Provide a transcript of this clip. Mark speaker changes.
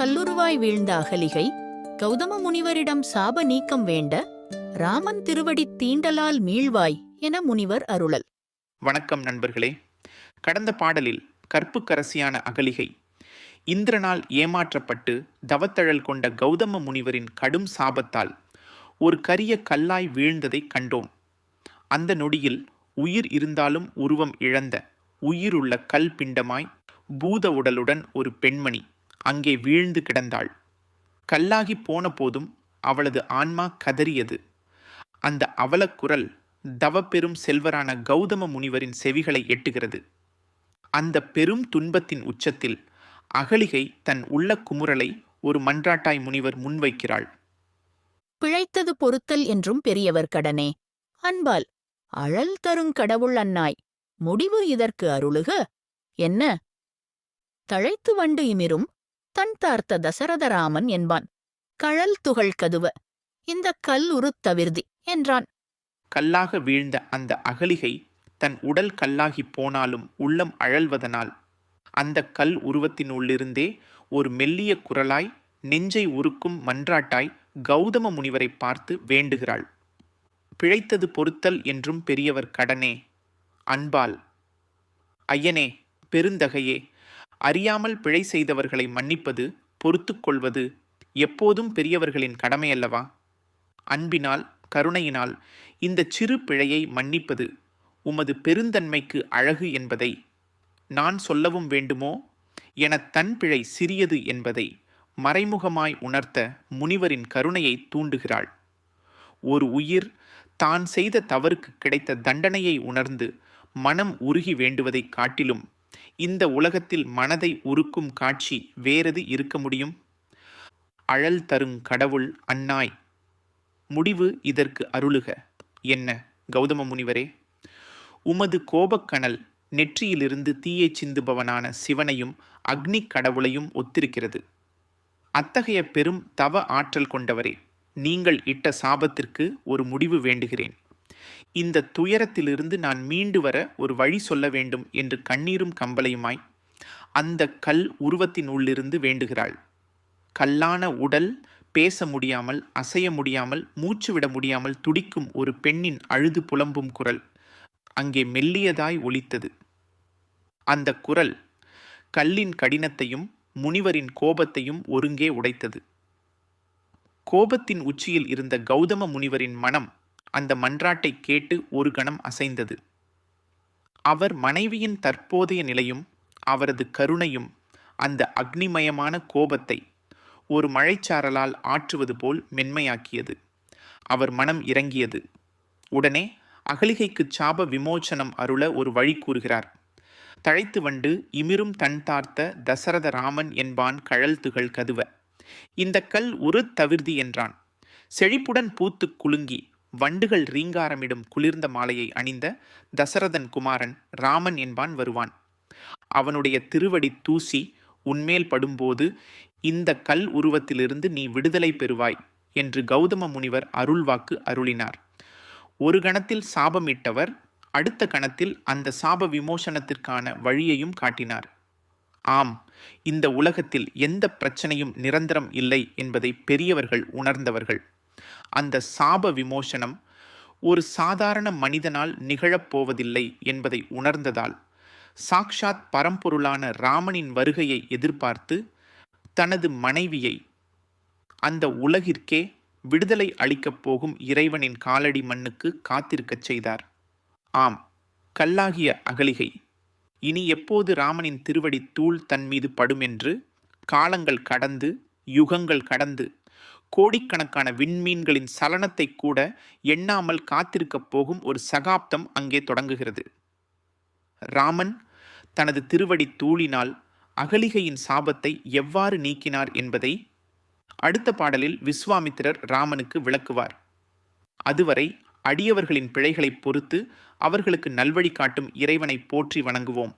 Speaker 1: கல்லுருவாய் வீழ்ந்த அகலிகை கௌதம முனிவரிடம் சாப நீக்கம் வேண்ட, ராமன் திருவடி தீண்டலால் மீள்வாய் என முனிவர் அருளல்.
Speaker 2: வணக்கம் நண்பர்களே. கடந்த பாடலில் கற்புக்கரசியான அகலிகை இந்திரனால் ஏமாற்றப்பட்டு தவத்தழல் கொண்ட கௌதம முனிவரின் கடும் சாபத்தால் ஒரு கரிய கல்லாய் வீழ்ந்ததை கண்டோம். அந்த நொடியில் உயிர் இருந்தாலும் உருவம் இழந்த உயிருள்ள கல் பிண்டமாய் பூத உடலுடன் ஒரு பெண்மணி அங்கே வீழ்ந்து கிடந்தாள். கல்லாகி போன போதும் அவளது ஆன்மா கதறியது. அந்த அவலக்குரல் தவப்பெரும் செல்வரான கௌதம முனிவரின் செவிகளை எட்டுகிறது. அந்த பெரும் துன்பத்தின் உச்சத்தில் அகலிகை தன் உள்ள குமுறலை ஒரு மன்றாட்டாய் முனிவர் முன்வைக்கிறாள்.
Speaker 1: பிழைத்தது பொறுத்தல் என்றும் பெரியவர் கடனே, அன்பால் அழல் தருங்கடவுள் அன்னாய், முடிவு இதற்கு அருளுக என்ன? தழைத்து வண்டு இமிரும் தன் தார்த்த தசரதராமன் என்பான். கழல் துகள் கதுவ இந்த கல் உருத்தவிர்தி என்றான்.
Speaker 2: கல்லாக வீழ்ந்த அந்த அகலிகை தன் உடல் கல்லாகி போனாலும் உள்ளம் அழல்வதனால் அந்த கல் உருவத்தினுள்ளிருந்தே ஒரு மெல்லிய குரலாய் நெஞ்சை உருக்கும் மன்றாட்டாய் கௌதம முனிவரை பார்த்து வேண்டுகிறாள். பிழைத்தது பொறுத்தல் என்றும் பெரியவர் கடனே, அன்பால் ஐயனே, பெருந்தகையே, அறியாமல் பிழை செய்தவர்களை மன்னிப்பது, பொறுத்து கொள்வது எப்போதும் பெரியவர்களின் கடமையல்லவா? அன்பினால் கருணையினால் இந்த சிறு பிழையை மன்னிப்பது உமது பெருந்தன்மைக்கு அழகு என்பதை நான் சொல்லவும் வேண்டுமோ என தன் பிழை சிறியது என்பதை மறைமுகமாய் உணர்த்த முனிவரின் கருணையை தூண்டுகிறாள். ஒரு உயிர் தான் செய்த தவறுக்கு கிடைத்த தண்டனையை உணர்ந்து மனம் உருகி வேண்டுவதைக் காட்டிலும் இந்த உலகத்தில் மனதை உருக்கும் காட்சி வேறது இருக்க முடியும்? அழல் தருங் கடவுள் அன்னாய், முடிவு இதற்கு அருளுக என்ன கௌதம முனிவரே? உமது கோபக்கணல் நெற்றியிலிருந்து தீயை சிந்துபவனான சிவனையும் அக்னி கடவுளையும் ஒத்திருக்கிறது. அத்தகைய பெரும் தவ ஆற்றல் கொண்டவரே, நீங்கள் இட்ட சாபத்திற்கு ஒரு முடிவு வேண்டுகிறேன். இந்த துயரத்திலிருந்து நான் மீண்டு வர ஒரு வழி சொல்ல வேண்டும் என்று கண்ணீரும் கம்பளையுமாய் அந்த கல் உருவத்தின் உள்ளிருந்து வேண்டுகிறாள். கல்லான உடல் பேச முடியாமல், அசைய முடியாமல், மூச்சு விட முடியாமல் துடிக்கும் ஒரு பெண்ணின் அழுது புலம்பும் குரல் அங்கே மெல்லியதாய் ஒலித்தது. அந்த குரல் கல்லின் கடினத்தையும் முனிவரின் கோபத்தையும் ஒருங்கே உடைத்தது. கோபத்தின் உச்சியில் இருந்த கௌதம முனிவரின் மனம் அந்த மன்றாட்டை கேட்டு ஒரு கணம் அசைந்தது. அவர் மனைவியின் தற்போதைய நிலையும் அவரது கருணையும் அந்த அக்னிமயமான கோபத்தை ஒரு மழைச்சாரலால் ஆற்றுவது போல் மென்மையாக்கியது. அவர் மனம் இறங்கியது. உடனே அகலிகைக்கு சாப விமோச்சனம் அருள ஒரு வழி கூறுகிறார். தழைத்து வண்டு இமிரும் தன் தார்த்த தசரத ராமன் என்பான் கழல் துகள் கதுவ இந்த கல் ஒரு தவிர்தி என்றான். செழிப்புடன் பூத்து குலுங்கி வண்டுகள் ரீங்காரமிடும் குளிர்ந்த மாலையை அணிந்த தசரதன் குமாரன் ராமன் என்பான் வருவான். அவனுடைய திருவடி தூசி உன்மேல் படும்போது இந்த கல் உருவத்திலிருந்து நீ விடுதலை பெறுவாய் என்று கௌதம முனிவர் அருள்வாக்கு அருளினார். ஒரு கணத்தில் சாபமிட்டவர் அடுத்த கணத்தில் அந்த சாப விமோசனத்திற்கான வழியையும் காட்டினார். ஆம், இந்த உலகத்தில் எந்த பிரச்சனையும் நிரந்தரம் இல்லை என்பதை பெரியவர்கள் உணர்ந்தவர்கள். அந்த சாப விமோசனம் ஒரு சாதாரண மனிதனால் நிகழப்போவதில்லை என்பதை உணர்ந்ததால் சாக்ஷாத் பரம்பொருளான ராமனின் வருகையை எதிர்பார்த்து தனது மனைவியை அந்த உலகிற்கே விடுதலை அளிக்கப் போகும் இறைவனின் காலடி மண்ணுக்கு காத்திருக்கச் செய்தார். ஆம், கல்லாகிய அகலிகை இனி எப்போது ராமனின் திருவடி தூள் தன் மீது படும் என்று காலங்கள் கடந்து யுகங்கள் கடந்து கோடிக்கணக்கான விண்மீன்களின் சலனத்தை கூட எண்ணாமல் காத்திருக்கப் போகும் ஒரு சகாப்தம் அங்கே தொடங்குகிறது. ராமன் தனது திருவடி தூளினால் அகலிகையின் சாபத்தை எவ்வாறு நீக்கினார் என்பதை அடுத்த பாடலில் விஸ்வாமித்திரர் ராமனுக்கு விளக்குவார். அதுவரை அடியவர்களின் பிழைகளை பொறுத்து அவர்களுக்கு நல்வழி காட்டும் இறைவனை போற்றி வணங்குவோம்.